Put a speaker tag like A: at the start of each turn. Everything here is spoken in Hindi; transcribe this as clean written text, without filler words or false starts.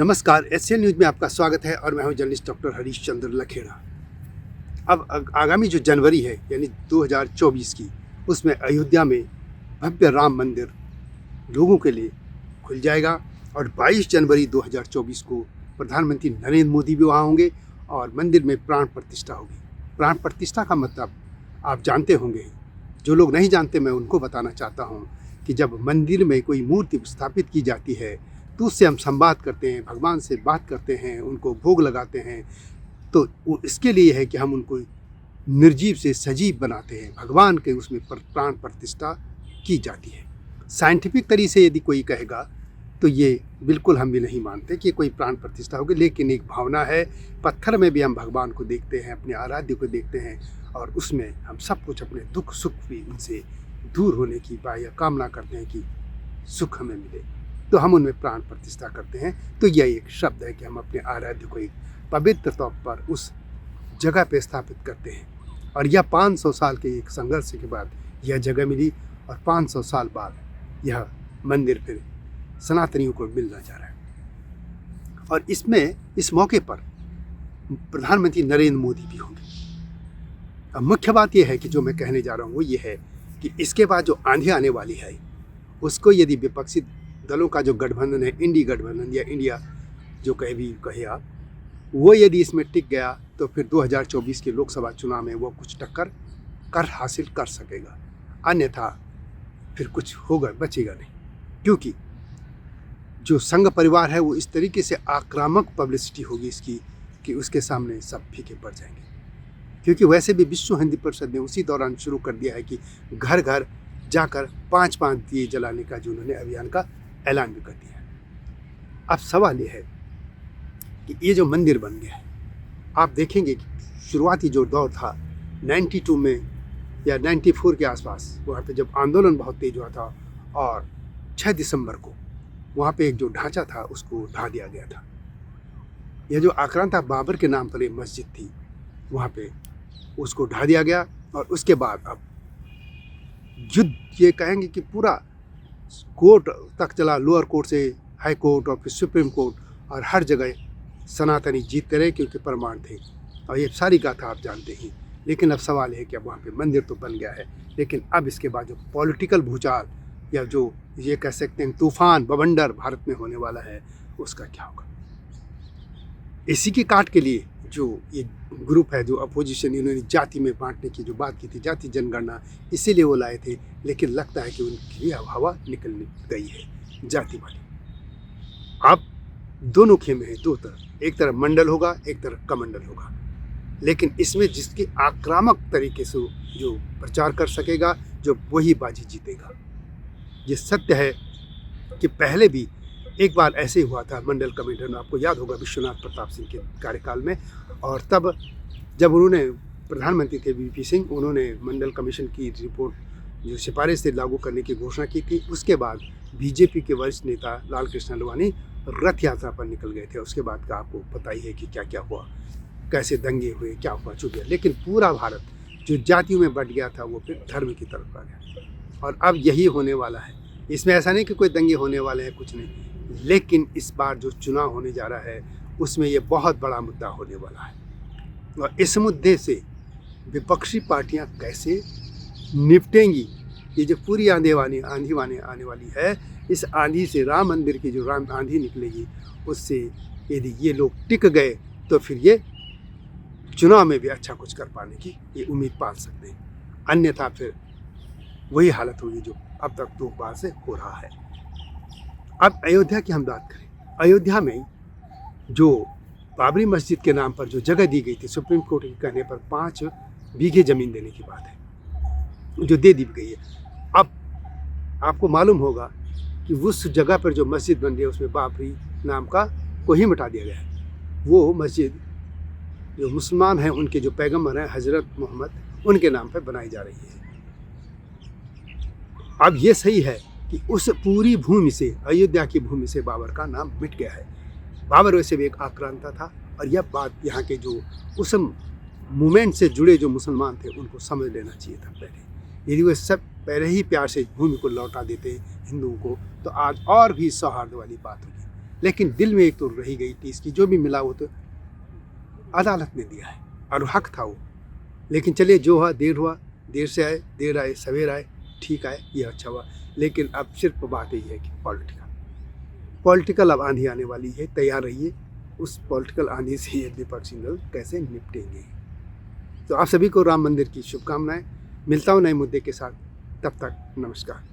A: नमस्कार, एसएल न्यूज़ में आपका स्वागत है और मैं हूं जर्नलिस्ट डॉक्टर हरीश चंद्र लखेड़ा। अब आगामी जो जनवरी है यानी 2024 की, उसमें अयोध्या में भव्य राम मंदिर लोगों के लिए खुल जाएगा और 22 जनवरी 2024 को प्रधानमंत्री नरेंद्र मोदी भी वहाँ होंगे और मंदिर में प्राण प्रतिष्ठा होगी। प्राण प्रतिष्ठा का मतलब आप जानते होंगे, जो लोग नहीं जानते मैं उनको बताना चाहता हूँ कि जब मंदिर में कोई मूर्ति स्थापित की जाती है तो उससे हम संवाद करते हैं, भगवान से बात करते हैं, उनको भोग लगाते हैं। तो वो इसके लिए है कि हम उनको निर्जीव से सजीव बनाते हैं, भगवान के उसमें प्राण प्रतिष्ठा की जाती है। साइंटिफिक तरीके से यदि कोई कहेगा तो ये बिल्कुल हम भी नहीं मानते कि कोई प्राण प्रतिष्ठा होगी, लेकिन एक भावना है। पत्थर में भी हम भगवान को देखते हैं, अपने आराध्य को देखते हैं और उसमें हम सब कुछ अपने दुख सुख भी उनसे दूर होने की या कामना करते हैं कि सुख हमें मिले, तो हम उनमें प्राण प्रतिष्ठा करते हैं। तो यह एक शब्द है कि हम अपने आराध्य को एक पवित्र तौर पर उस जगह पे स्थापित करते हैं और यह 500 साल के एक संघर्ष के बाद यह जगह मिली और 500 साल बाद यह मंदिर फिर सनातनियों को मिलना जा रहा है। और इसमें इस मौके पर प्रधानमंत्री नरेंद्र मोदी भी होंगे। अब मुख्य बात यह है कि जो मैं कहने जा रहा हूँ वो ये है कि इसके बाद जो आंधी आने वाली है उसको यदि विपक्षी दलों का जो गठबंधन है, इंडी गठबंधन या इंडिया जो कहे आप, वो यदि इसमें टिक गया तो फिर 2024 के लोकसभा चुनाव में वो कुछ टक्कर कर हासिल कर सकेगा, अन्यथा फिर कुछ होगा बचेगा नहीं। क्योंकि जो संघ परिवार है वो इस तरीके से आक्रामक पब्लिसिटी होगी इसकी कि उसके सामने सब फीके पड़ जाएंगे। क्योंकि वैसे भी विश्व हिंदी परिषद ने उसी दौरान शुरू कर दिया है कि घर घर जाकर 5-5 दिए जलाने का जो उन्होंने अभियान का ऐलान भी कर दिया है। अब सवाल ये है कि ये जो मंदिर बन गया है, आप देखेंगे कि शुरुआती जो दौर था 92 में या 94 के आसपास, वहाँ पे जब आंदोलन बहुत तेज हुआ था और 6 दिसंबर को वहाँ पे एक जो ढांचा था उसको ढा दिया गया था। यह जो आक्रांता बाबर के नाम पर एक मस्जिद थी वहाँ पे उसको ढा दिया गया और उसके बाद अब युद्ध ये कहेंगे कि पूरा कोर्ट तक चला, लोअर कोर्ट से हाई कोर्ट और फिर सुप्रीम कोर्ट, और हर जगह सनातनी जीतते रहे क्योंकि प्रमाण थे और ये सारी गाथा आप जानते ही। लेकिन अब सवाल है कि अब वहाँ पे मंदिर तो बन गया है, लेकिन अब इसके बाद जो पॉलिटिकल भूचाल या जो ये कह सकते हैं तूफान बवंडर भारत में होने वाला है उसका क्या होगा। इसी की काट के लिए जो ये ग्रुप है जो अपोजिशन, इन्होंने जाति में बांटने की जो बात की थी, जाति जनगणना, इसीलिए वो लाए थे, लेकिन लगता है कि उनकी हवा निकल गई है जाति वाली। अब दोनों खेमे हैं, दो तरफ, एक तरफ मंडल होगा एक तरफ कमंडल होगा, लेकिन इसमें जिसकी आक्रामक तरीके से जो प्रचार कर सकेगा जो वही बाजी जीतेगा। ये सत्य है कि पहले भी एक बार ऐसे ही हुआ था मंडल कमेटी में, आपको याद होगा विश्वनाथ प्रताप सिंह के कार्यकाल में, और तब जब उन्होंने प्रधानमंत्री थे वीपी सिंह, उन्होंने मंडल कमीशन की रिपोर्ट जो सिफारिश से लागू करने की घोषणा की थी। उसके बाद बीजेपी के वरिष्ठ नेता लाल कृष्ण अडवाणी रथ यात्रा पर निकल गए थे। उसके बाद का आपको पता ही है कि क्या क्या हुआ, कैसे दंगे हुए, क्या हुआ चुप गया। लेकिन पूरा भारत जो जातियों में बट गया था वो फिर धर्म की तरफ आ गया और अब यही होने वाला है। इसमें ऐसा नहीं कि कोई दंगे होने वाले हैं, कुछ नहीं, लेकिन इस बार जो चुनाव होने जा रहा है उसमें ये बहुत बड़ा मुद्दा होने वाला है और इस मुद्दे से विपक्षी पार्टियां कैसे निपटेंगी। ये जो पूरी आंधी आने वाली है, इस आंधी से राम मंदिर की जो राम आंधी निकलेगी उससे यदि ये लोग टिक गए तो फिर ये चुनाव में भी अच्छा कुछ कर पाने की ये उम्मीद पाल सकते हैं, अन्यथा फिर वही हालत होगी जो अब तक 2 बार से हो रहा है। अब अयोध्या की हम बात करें, अयोध्या में जो बाबरी मस्जिद के नाम पर जो जगह दी गई थी, सुप्रीम कोर्ट के कहने पर 5 बीघे ज़मीन देने की बात है जो दे दी गई है। अब आपको मालूम होगा कि उस जगह पर जो मस्जिद बन रही है उसमें बाबरी नाम का को ही मिटा दिया गया है। वो मस्जिद जो मुसलमान हैं, उनके जो पैगम्बर हैं हज़रत मोहम्मद, उनके नाम पर बनाई जा रही है। अब ये सही है कि उस पूरी भूमि से, अयोध्या की भूमि से बाबर का नाम मिट गया है। बाबर वैसे भी एक आक्रांता था और यह बात यहाँ के जो उस मूवमेंट से जुड़े जो मुसलमान थे उनको समझ लेना चाहिए था पहले। यदि वे सब पहले ही प्यार से भूमि को लौटा देते हिंदुओं को तो आज और भी सौहार्द वाली बात होगी। लेकिन दिल में एक तो रही गई थी इसकी, जो भी मिला वो तो अदालत ने दिया है और हक था वो। लेकिन चलिए जो हुआ, देर से आए, देर आए सवेर आए, ठीक आए, ये अच्छा हुआ। लेकिन अब सिर्फ बात यही है कि पॉलिटिकल अब आंधी आने वाली है, तैयार रहिए। उस पॉलिटिकल आंधी से ये विपक्षी दल कैसे निपटेंगे। तो आप सभी को राम मंदिर की शुभकामनाएं। मिलता हूँ नए मुद्दे के साथ, तब तक नमस्कार।